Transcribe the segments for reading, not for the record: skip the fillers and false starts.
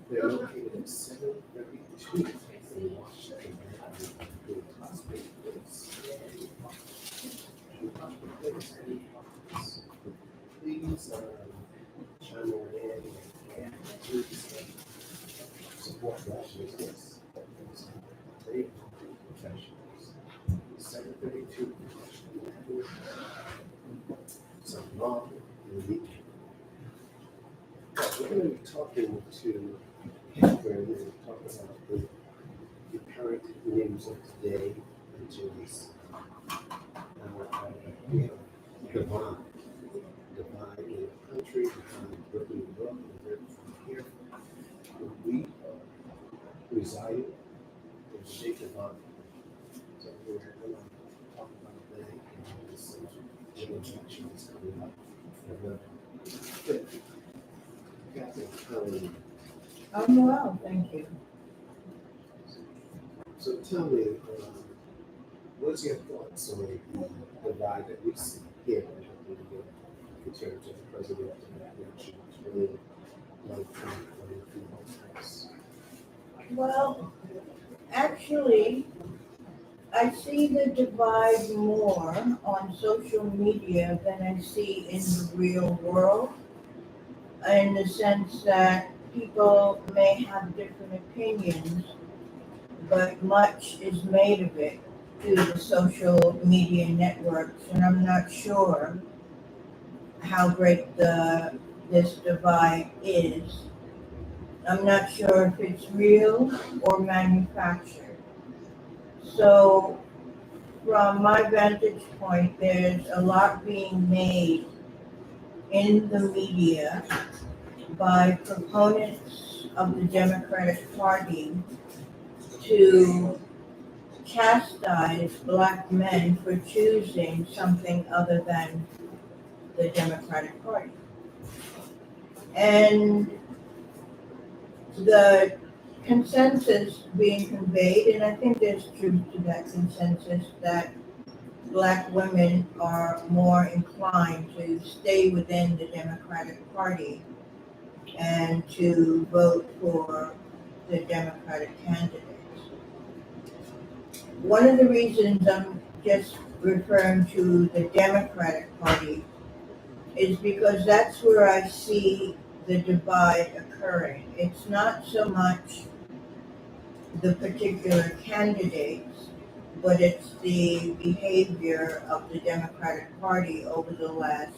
They're located at 732 in Washington Ave, in Prospect Place. Please chime in and please support that business. They professionals. 732 Washington Ave. Salon Leahing. We're going to be talking to Catherine and talk about the current news of today and today's we have divide in the country, divide Brooklyn, New York, and then from here, we reside in the state of Iowa. So we're going to talk about that and this general election is coming up. Catherine, I'm well, thank you. so tell me, what's your thoughts on the divide that we see here in terms of the presidential election? It's really like Well, actually, I see the divide more on social media than I see in the real world, in the sense that people may have different opinions, but much is made of it through the social media networks, and I'm not sure how great this divide is. I'm not sure if it's real or manufactured. So from my vantage point, there's a lot being made in the media by proponents of the Democratic Party to chastise Black men for choosing something other than the Democratic Party. And the consensus being conveyed, and I think there's truth to that consensus, that Black women are more inclined to stay within the Democratic Party and to vote for the Democratic candidates. One of the reasons I'm just referring to the Democratic Party is because that's where I see the divide occurring. It's not so much the particular candidates, but it's the behavior of the Democratic Party over the last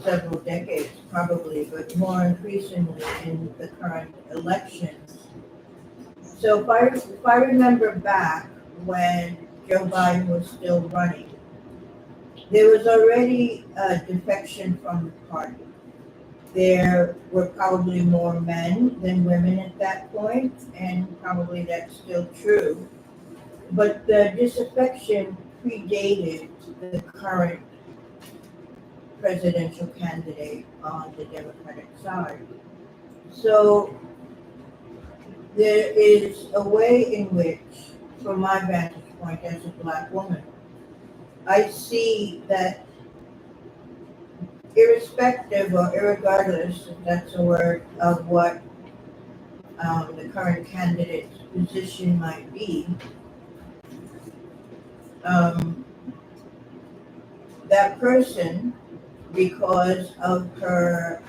several decades, probably, but more increasingly in the current election. So if I remember back when Joe Biden was still running, there was already a defection from the party. There were probably more men than women at that point, and probably that's still true. But the disaffection predated the current presidential candidate on the Democratic side. So there is a way in which, from my vantage point as a Black woman, I see that irrespective or irregardless, if that's a word, of what the current candidate's position might be, that person, because of her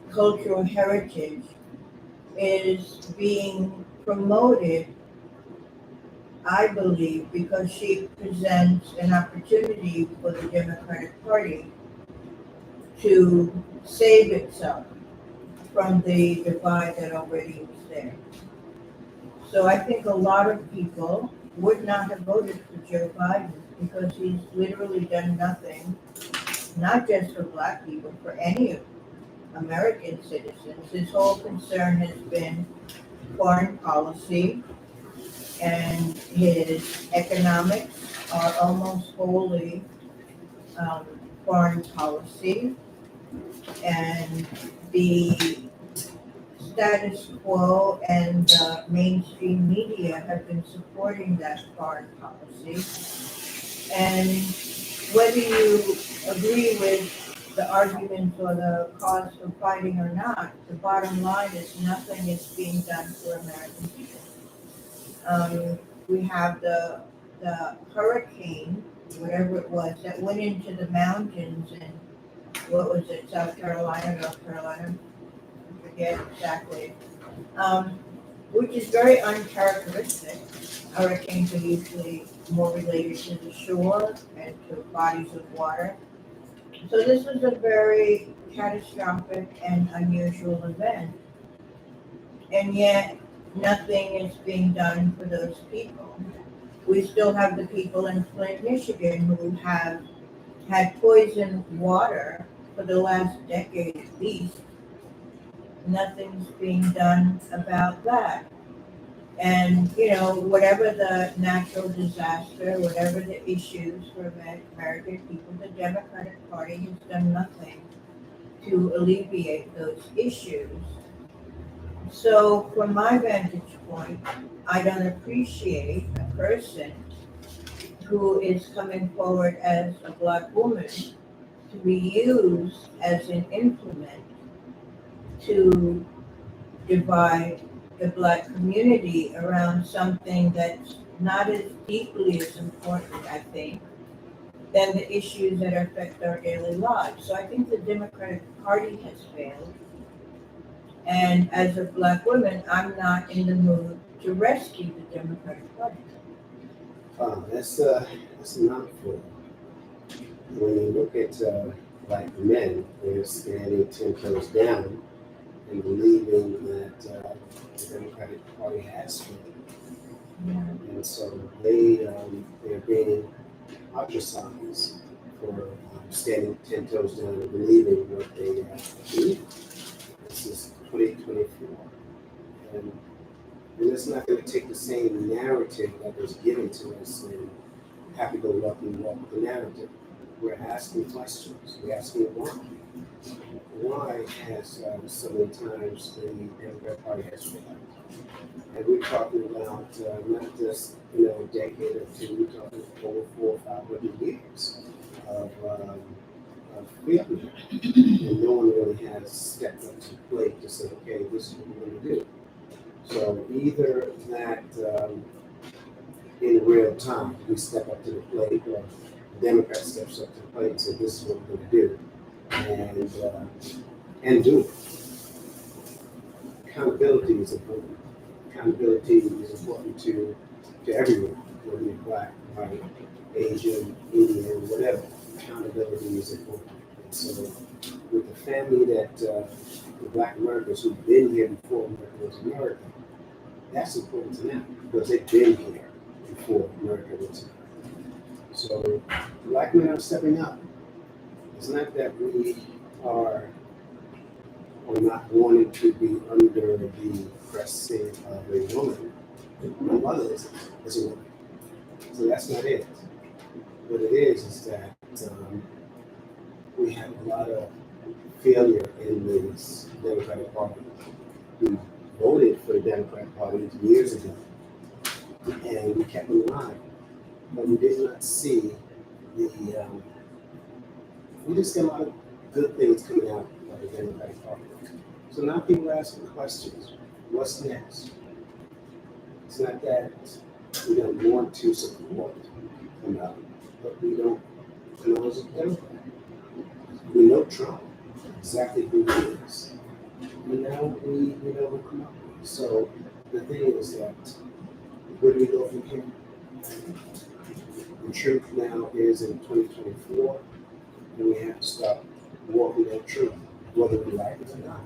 cultural heritage, is being promoted, I believe, because she presents an opportunity for the Democratic Party to save itself from the divide that already was there. So I think a lot of people would not have voted for Joe Biden because he's literally done nothing, not just for Black people, for any of American citizens. His whole concern has been foreign policy, and his economics are almost wholly foreign policy, and the status quo and the mainstream media have been supporting that foreign policy. And whether you agree with the arguments or the cause for fighting or not, the bottom line is nothing is being done for American people. We have the hurricane, whatever it was, that went into the mountains in, what was it, South Carolina, North Carolina? I forget exactly. Which is very uncharacteristic. Hurricanes are usually more related to the shore and to bodies of water. So this was a very catastrophic and unusual event. And yet, nothing is being done for those people. We still have the people in Flint, Michigan who have had poisoned water for the last decade at least. Nothing's being done about that. And, whatever the natural disaster, whatever the issues for American people, the Democratic Party has done nothing to alleviate those issues. So from my vantage point, I don't appreciate a person who is coming forward as a Black woman to be used as an implement to divide the Black community around something that's not as deeply as important, I think, than the issues that affect our daily lives. So I think the Democratic Party has failed. And as a Black woman, I'm not in the mood to rescue the Democratic Party. That's a mouthful. When you look at Black men, they're standing 10 toes down and believing that the Democratic Party has failed. Yeah. And so they're being ostracized for standing 10 toes down and believing what they believe. This is 2024. And it's not going to take the same narrative that was given to us in happy-go-lucky walk with the narrative. We're asking questions. We're asking why. Why has so many times the Democratic Party has failed? And we're talking about not just a decade or two. We're talking over 400 or 500 years of failure, and no one really has stepped up to the plate to say, okay, this is what we're going to do. So either that in real time we step up to the plate, or the Democrat steps up to the plate and says, this is what we're going to do, and do it. Accountability is important. Accountability is important to everyone, whether you're Black, white, Asian, Indian, whatever. Accountability is important. And so with the family that the Black Americans who've been here before America was America, that's important to them because they've been here before America was America. So Black men are stepping up. It's not that we are not wanting to be under the pressing of a woman. My mother is a woman. So that's not it. What it is that we have a lot of failure in this Democratic Party. We voted for the Democratic Party years ago, and we kept them alive, but we did not see we just got a lot of good things coming out of the Democratic Party. So now people are asking questions. What's next? It's not that we don't want to support them out, but we don't know as a Democrat. We know Trump, exactly who he is. And now we know who come up with. So the thing is that where do we go from here? The truth now is in 2024, and we have to stop walking that truth, whether we like it or not.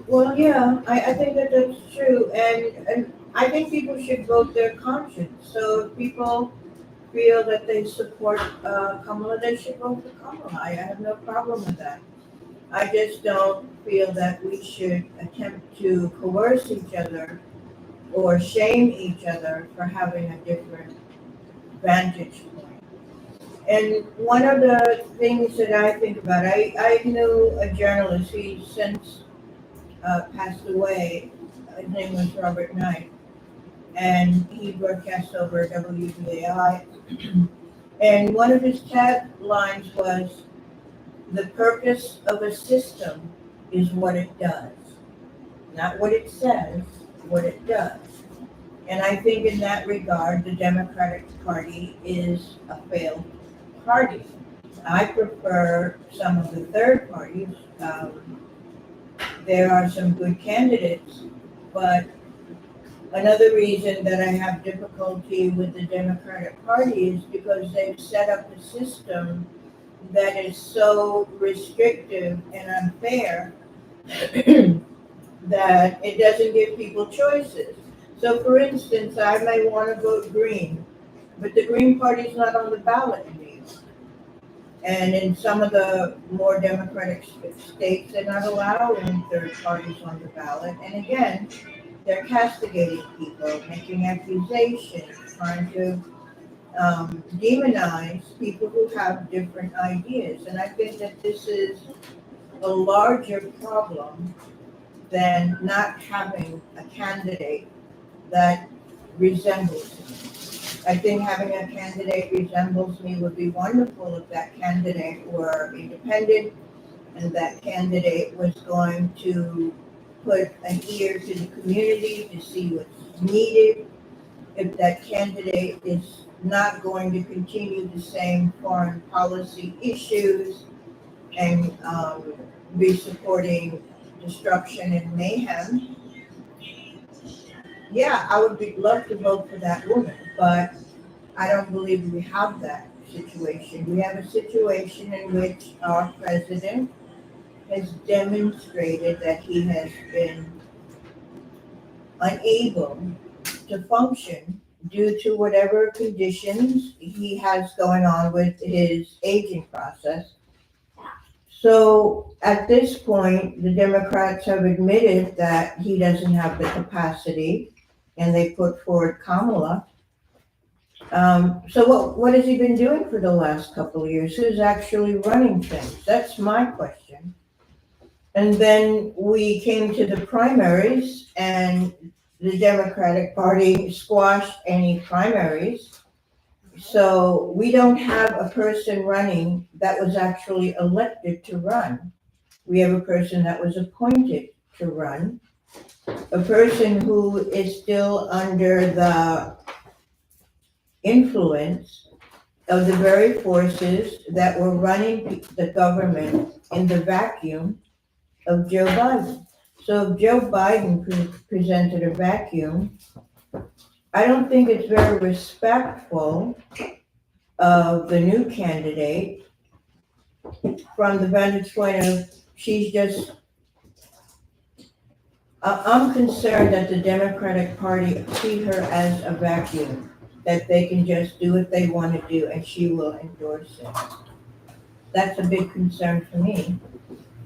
Well, yeah, I think that that's true, and I think people should vote their conscience. So if people feel that they support Kamala, they should vote for Kamala. I have no problem with that. I just don't feel that we should attempt to coerce each other or shame each other for having a different vantage point. And one of the things that I think about, I knew a journalist, he since passed away. His name was Robert Knight, and he broadcast over WBAI. And one of his taglines was, the purpose of a system is what it does, not what it says, what it does. And I think in that regard, the Democratic Party is a failed party. I prefer some of the third parties. There are some good candidates, but another reason that I have difficulty with the Democratic Party is because they've set up a system that is so restrictive and unfair that it doesn't give people choices. So for instance, I may want to vote Green, but the Green Party is not on the ballot in New York. And in some of the more democratic states, they're not allowing third parties on the ballot. And again, they're castigating people, making accusations, trying to demonize people who have different ideas. And I think that this is a larger problem than not having a candidate that resembles me. I think having a candidate resembles me would be wonderful if that candidate were independent and that candidate was going to put an ear to the community to see what's needed. If that candidate is not going to continue the same foreign policy issues and be supporting destruction and mayhem, yeah, I would love to vote for that woman, but I don't believe we have that situation. We have a situation in which our president has demonstrated that he has been unable to function due to whatever conditions he has going on with his aging process. So at this point, the Democrats have admitted that he doesn't have the capacity, and they put forward Kamala. So what has he been doing for the last couple of years? Who's actually running things? That's my question. And then we came to the primaries, and the Democratic Party squashed any primaries. So we don't have a person running that was actually elected to run. We have a person that was appointed to run, a person who is still under the influence of the very forces that were running the government in the vacuum of Joe Biden. So if Joe Biden presented a vacuum, I don't think it's very respectful of the new candidate from the vantage point of she's just, I'm concerned that the Democratic Party see her as a vacuum, that they can just do what they want to do and she will endorse it. That's a big concern for me.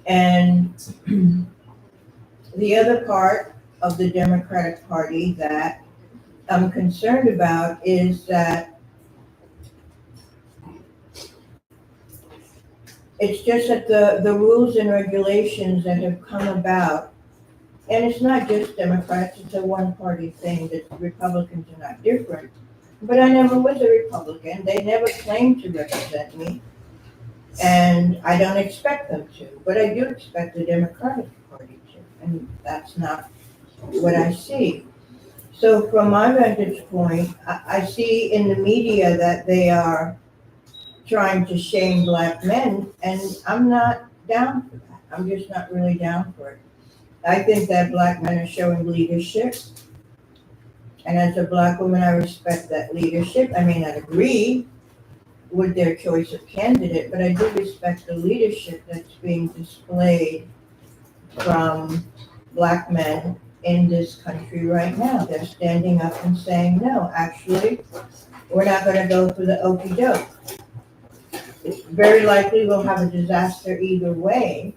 And the other part of the Democratic Party that I'm concerned about is that it's just that the rules and regulations that have come about, and it's not just Democrats, it's a one-party thing, that Republicans are not different. But I never was a Republican. They never claimed to represent me, and I don't expect them to. But I do expect the Democratic Party to, and that's not what I see. So from my vantage point, I see in the media that they are trying to shame black men, and I'm not down for that. I'm just not really down for it. I think that black men are showing leadership, and as a black woman, I respect that leadership. I may not agree with their choice of candidate, but I do respect the leadership that's being displayed from black men in this country right now. They're standing up and saying, no, actually, we're not going to go for the okie doke. It's very likely we'll have a disaster either way.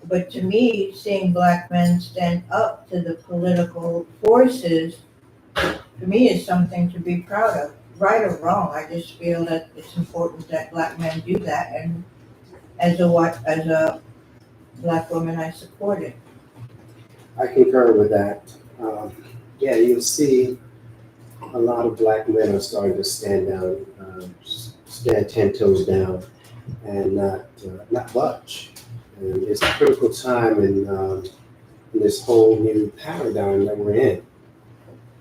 But to me, seeing black men stand up to the political forces, to me, is something to be proud of. Right or wrong, I just feel that it's important that black men do that. And as a black woman, I support it. I concur with that. Yeah, you'll see a lot of black men are starting to stand down, stand 10 toes down and not budge. And it's a critical time in this whole new paradigm that we're in.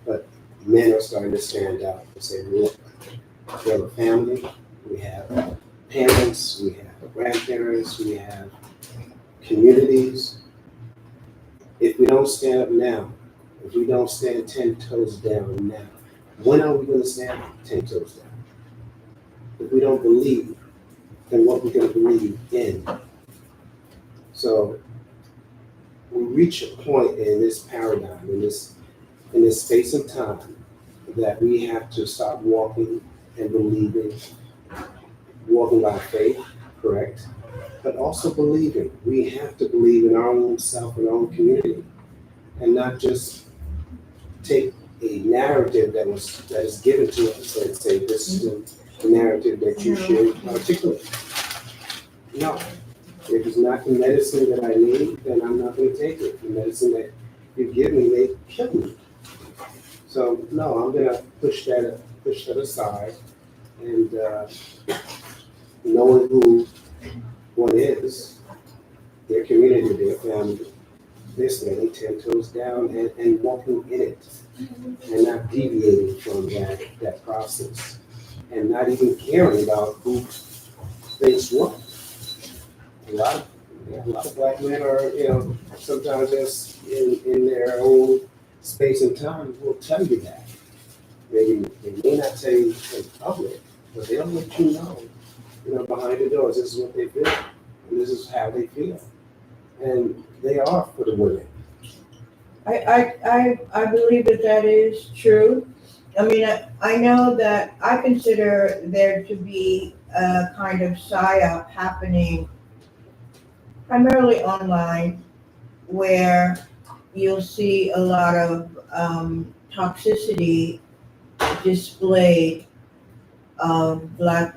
But men are starting to stand out and say, look, we have a family, we have parents, we have grandparents, we have communities. If we don't stand up now, if we don't stand 10 toes down now, when are we going to stand 10 toes down? If we don't believe, then what we're going to believe in. So we reach a point in this paradigm, in this space and time, that we have to stop walking and believing, walking by faith, correct? But also believing. We have to believe in our own self and our own community, and not just take a narrative that is given to us and say, this is the narrative that you should articulate. No. If it's not the medicine that I need, then I'm not going to take it. The medicine that you give me may kill me. So no, I'm going to push that aside, and knowing who one is, their community, their family, they're standing 10 toes down and walking in it, and not deviating from that process, and not even caring about who thinks what. A lot of black men are, sometimes just in their own space and time will tell you that. They may not tell you in public, but they'll let you know, behind the doors, this is what they feel, and this is how they feel. And they are for the women. I believe that is true. I mean, I know that I consider there to be a kind of psyop happening primarily online, where you'll see a lot of toxicity displayed of black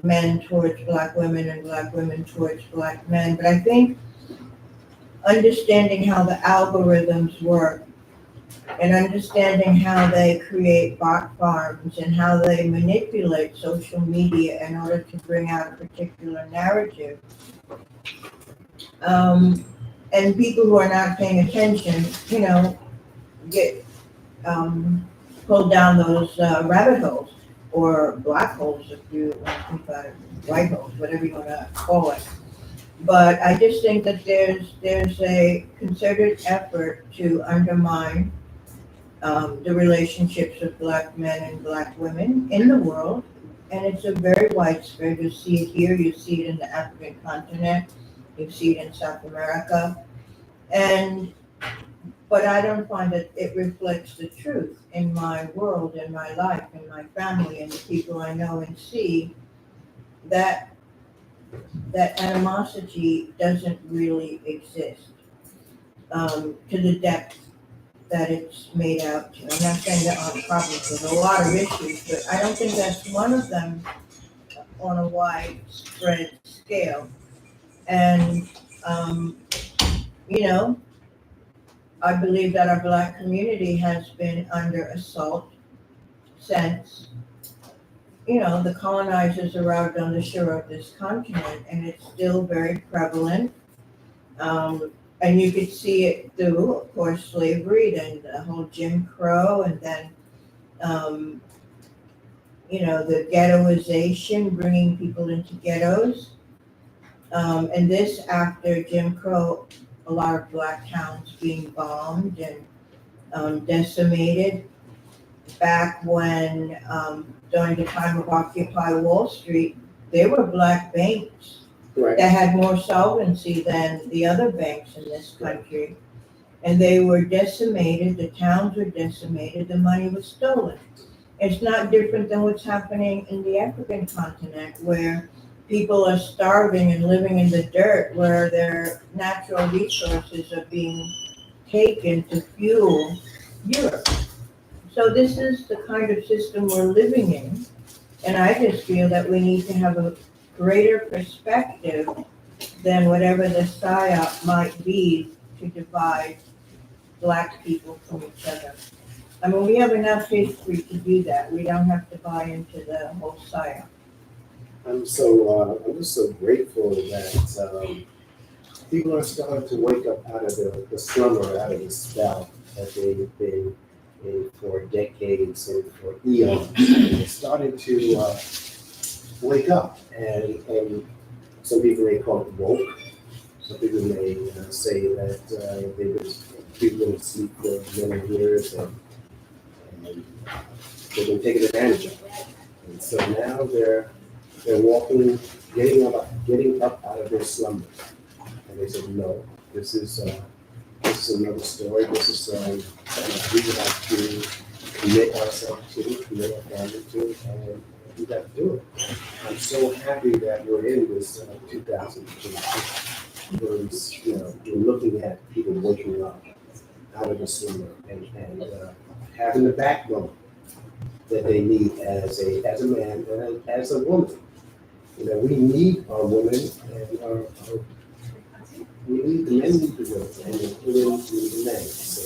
men towards black women and black women towards black men. But I think understanding how the algorithms work and understanding how they create bot farms and how they manipulate social media in order to bring out a particular narrative. And people who are not paying attention, get pulled down those rabbit holes or black holes, if you want to think about it, white holes, whatever you want to call it. But I just think that there's a concerted effort to undermine the relationships of black men and black women in the world, and it's a very widespread. You see it here, you see it in the African continent, you see it in South America, but I don't find that it reflects the truth in my world, in my life, in my family, and the people I know and see. That animosity doesn't really exist to the depth that it's made out to. I'm not saying there aren't problems, there's a lot of issues, but I don't think that's one of them on a widespread scale. And, I believe that our black community has been under assault since, the colonizers arrived on the shore of this continent, and it's still very prevalent. And you could see it through, of course, slavery, then the whole Jim Crow, and then, the ghettoization, bringing people into ghettos. And this after Jim Crow, a lot of black towns being bombed and decimated. Back when, during the time of Occupy Wall Street, there were black banks Right. that had more solvency than the other banks in this country. And they were decimated, the towns were decimated, the money was stolen. It's not different than what's happening in the African continent, where people are starving and living in the dirt, where their natural resources are being taken to fuel Europe. So this is the kind of system we're living in. And I just feel that we need to have a greater perspective than whatever the psyop might be to divide black people from each other. I mean, we have enough history to do that. We don't have to buy into the whole psyop. I'm just so grateful that people are starting to wake up out of the slumber, out of the spell that they've been in for decades and for eons. And they're starting to wake up, and some people may call it woke. Some people may say that they've been asleep for many years, and they've been taken advantage of. And so now they're walking, getting up out of their slumber. And they said, no, this is another story. This is something we have to commit ourselves to, commit our family to, and we got to do it. I'm so happy that we're in this 2022. Because, we're looking at people waking up out of the slumber and having the backbone that they need as a man and as a woman. We need our women and we need the men need the women and the women need the men. So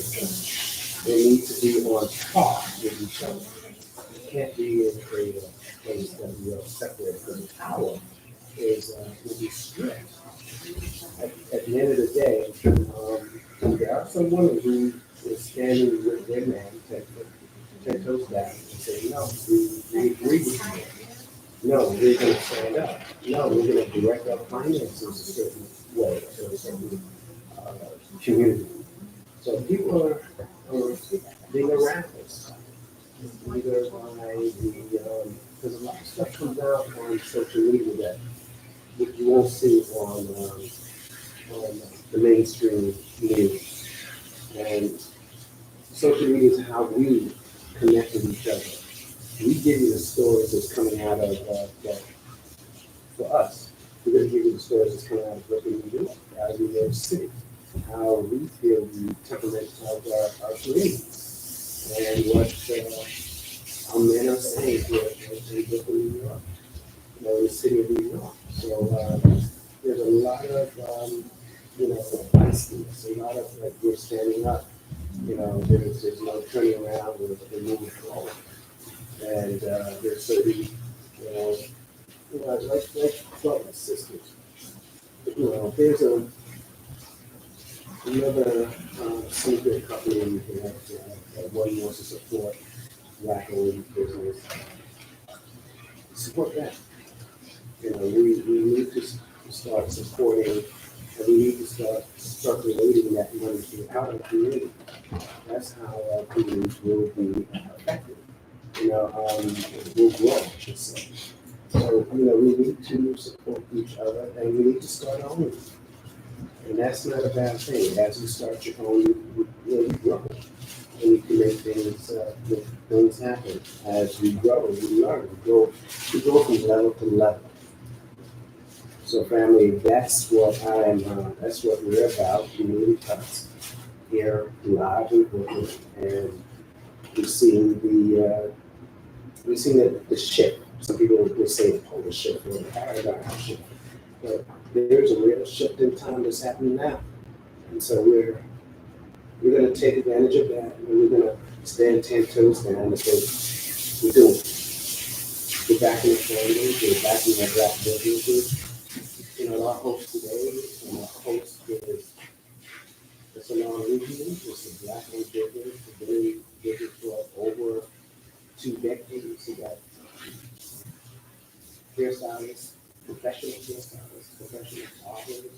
they need to be on par with each other. It can't be in a place that we are separated. The power will be split. At the end of the day, there are some women who is standing with their man, 10 toes down, and say, no, we agree with you. No, we're going to stand up. No, we're going to direct our finances a certain way, to a certain community. So people are being around us, either by because a lot of stuff comes out on social media that you won't see on the mainstream news. And social media is how we connect with each other. We give you the stories that's coming out of for us. We're going to give you the stories that's coming out of Brooklyn, New York, out of New York City, how we feel the temperament of our community, and what our men are saying here in Brooklyn, New York, in the city of New York. So there's a lot of feistiness, a lot of we're standing up. There's no turning around, we're moving forward. And there's certain, like brothers, sisters. There's another sneaker company that one wants to support black-owned business. Support that. We need to start supporting, and we need to start circulating that money throughout our community. That's how our communities will be affected. Will grow, I should say. So, we need to support each other, and we need to start our own. And that's not a bad thing. As you start your own, you grow. And you can make things happen. As we grow, we learn. We go from level to level. So, family, that's what that's what we're about. Community cuts here live in Brooklyn, and we've seen the shift. Some people would say the polar shift or the paradigm shift, but there's a real shift in time that's happening now, and so we're going to take advantage of that, and we're going to stand 10 toes down and say we're doing it. We're backing the families, we're backing our black businesses. Our host today, and our host is the SALON LEAHING. It's a black-owned business. It's been in business for over 2 decades. We got hairstylists, professional hairstylists, professional barbers.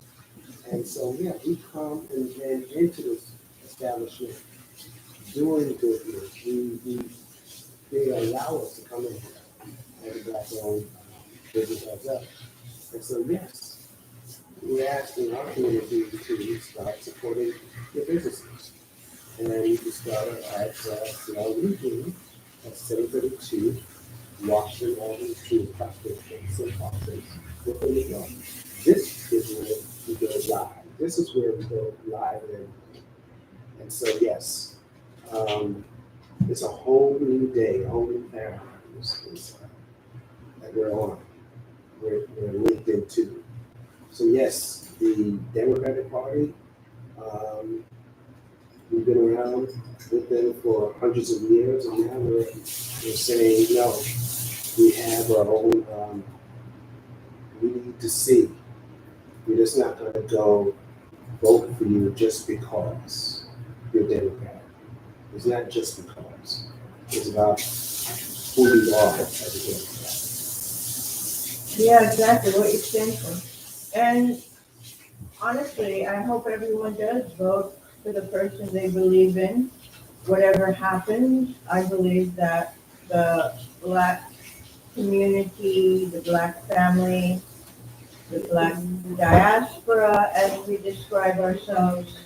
And so, we come and into this establishment doing business. They allow us to come in here as a black-owned business ourselves. And so, yes, we're asking our community to start supporting their businesses. And you can start at SALON LEAHING at 732 Washington Ave, to Prospect, St. Paul's, Brooklyn, New York. This is where we go live. This is where we go live. And so, yes, it's a whole new day, a whole new paradigm that we're on. We're linked into. So yes, the Democratic Party, we've been around with them for hundreds of years, and now we're saying, no, we have our own to see. We're just not going to go vote for you just because you're Democrat. It's not just because. It's about who you are as a Democrat. Yeah, exactly what you stand for. And honestly, I hope everyone does vote for the person they believe in. Whatever happens, I believe that the Black community, the Black family, the Black diaspora, as we describe ourselves,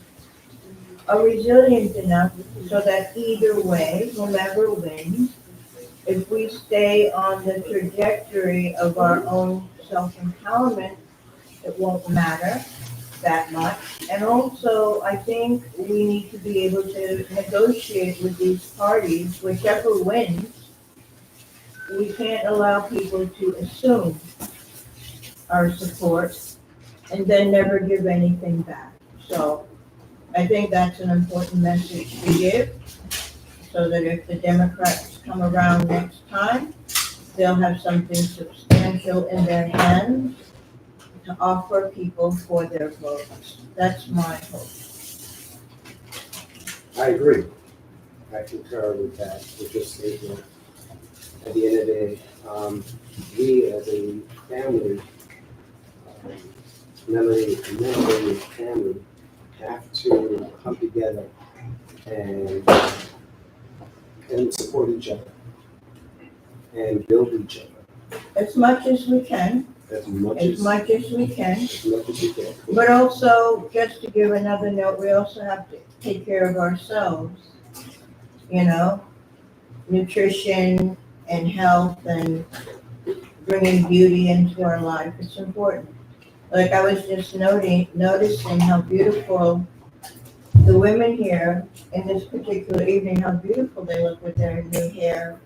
are resilient enough so that either way, whomever wins, if we stay on the trajectory of our own self-empowerment, it won't matter that much. And also, I think we need to be able to negotiate with these parties, whichever wins. We can't allow people to assume our support and then never give anything back. So I think that's an important message to give, so that if the Democrats come around next time, they'll have something substantial in their hands to offer people for their votes. That's my hope. I agree. I concur with that, with your statement. At the end of the day, we as a family, member family, have to come together and support each other and build each other As much as we can, as much as as much as we can. we can. But also, just to give another note, we also have to take care of ourselves. You know, nutrition and health and bringing beauty into our life. It's important. Like I was just noticing how beautiful the women here in this particular evening, how beautiful they look with their new hair.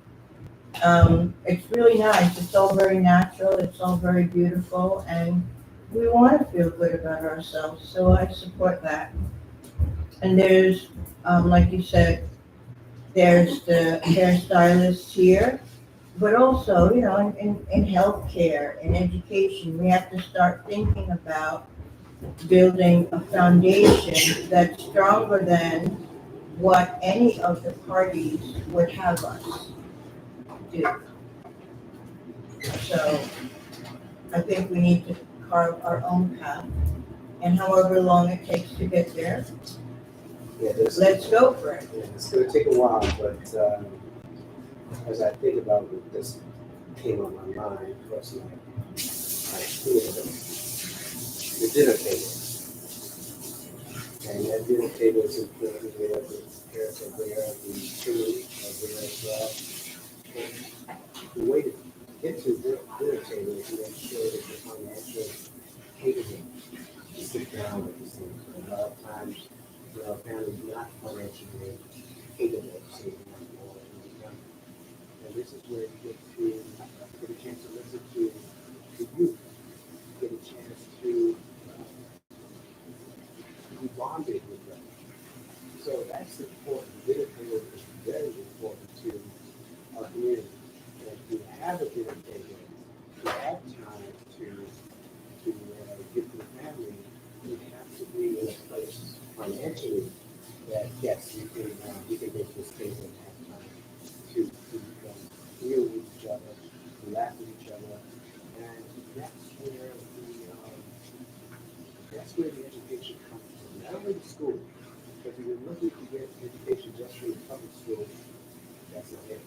It's really nice. It's all very natural. It's all very beautiful, and we want to feel good about ourselves. So I support that. And there's, like you said, there's the hairstylists here, but also, you know, in healthcare, in education, we have to start thinking about building a foundation that's stronger than what any of the parties would have us do. So I think we need to carve our own path, and however long it takes to get there, Yeah, let's go for it. yeah, it's going to take a while, but as I think about what this came on my mind first night, I think the dinner table. And that dinner table is important. We have the parents are there, the children are there as well. And the way to get to the dinner table is to make sure that you're financially capable to sit down with these things. A lot of times, you know, families not financially capable of sitting down more income. And this is where you get a chance to listen to youth, get a chance to be bonded with them. So that's important. Dinner table is very important to our community. And to have a dinner table, to have time to give to the family, you have to be in a place financially that yes, you can make this table and have time to deal with each other, to laugh with each other, and that's where the education comes from. Not only the school, but if you're looking to get education just from the public school, that's not it.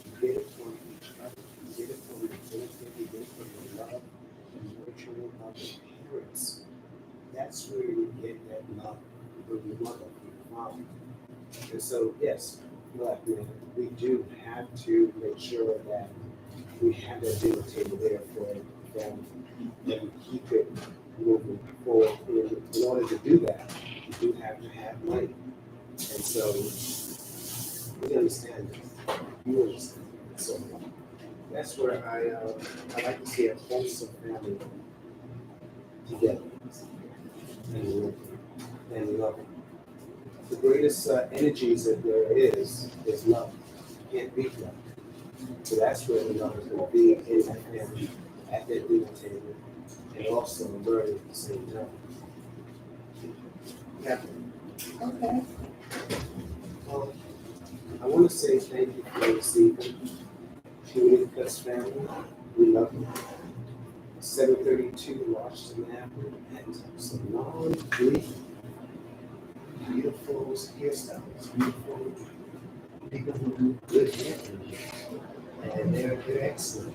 You get it from each other. You get it from the benefit, you get it from the love and nurturing of the parents. That's where you get that love from your mother, from your father. And so, yes, Black men, we do have to make sure that we have that dinner table there for them, and we keep it moving forward. In order to do that, you do have to have money. And so, we understand this. You understand this. So, that's where I like to see a wholesome family together and love. The greatest energies that there is love. You can't beat love. So that's where the love is going to be in that family, at that dinner table, and also learning at the same time. Captain, Okay. well, I want to say thank you for receiving Community Cuts family. We love you. 732 Washington Ave at Salon Leahing. Beautiful hairstyles, beautiful people who do good hair. And they're excellent.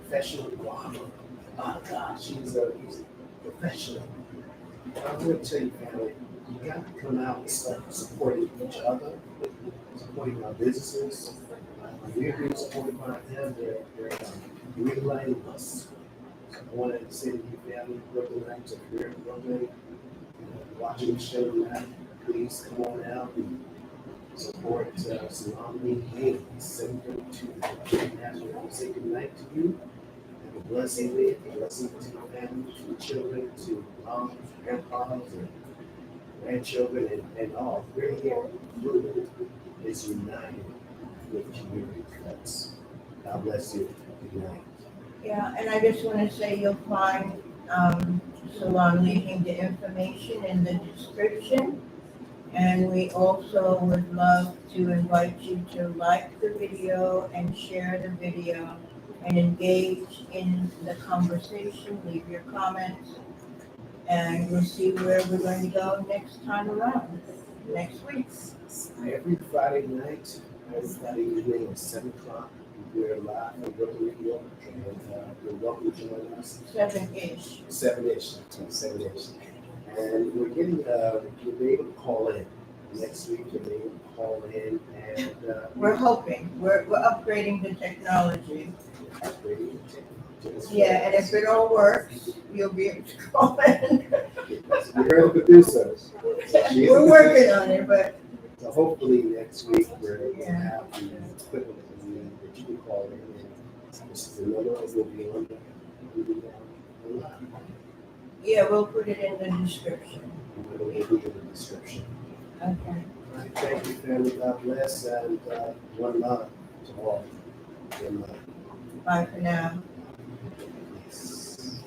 Professional. Wow. Oh God, he's a professional. I'm going to tell you, family, you got to come out and start supporting each other, supporting our businesses. We're being supported by them. They're greenlighting us. So I want to say to you, family, Brooklyn Nights, if you're in Brooklyn, watching the show tonight, please come on out and support Salon Leahing, 732 National. Say good night to you. Have a blessing day, a blessing to your family, to your children, to moms, grandpas, and grandchildren, and all. We're here. Brooklyn is united with Community Cuts. God bless you. Good night. Yeah, and I just want to say you'll find Salon Leahing, the information in the description. And we also would love to invite you to like the video and share the video and engage in the conversation, leave your comments. And we'll see where we're going to go next time around, next week. Every Friday night, every Friday evening at 7 o'clock, we're live in Brooklyn, New York, and you're welcome to join us. 7-ish. 7-ish, 7-ish. And we're getting, you'll be able to call in. Next week, you'll be able to call in, and We're hoping, we're upgrading the technology. upgrading to this Yeah, and if it all works, you'll be able to call in. You heard the producer. We're working on it, but So hopefully next week, we're going to Yeah. have the equipment that we need that you can call in, and this is the number that will be on the line. yeah, we'll put it in the description. We'll give you the description. Okay. All right, thank you, family. God bless, and one love to all. One love. Bye for now. Let's see.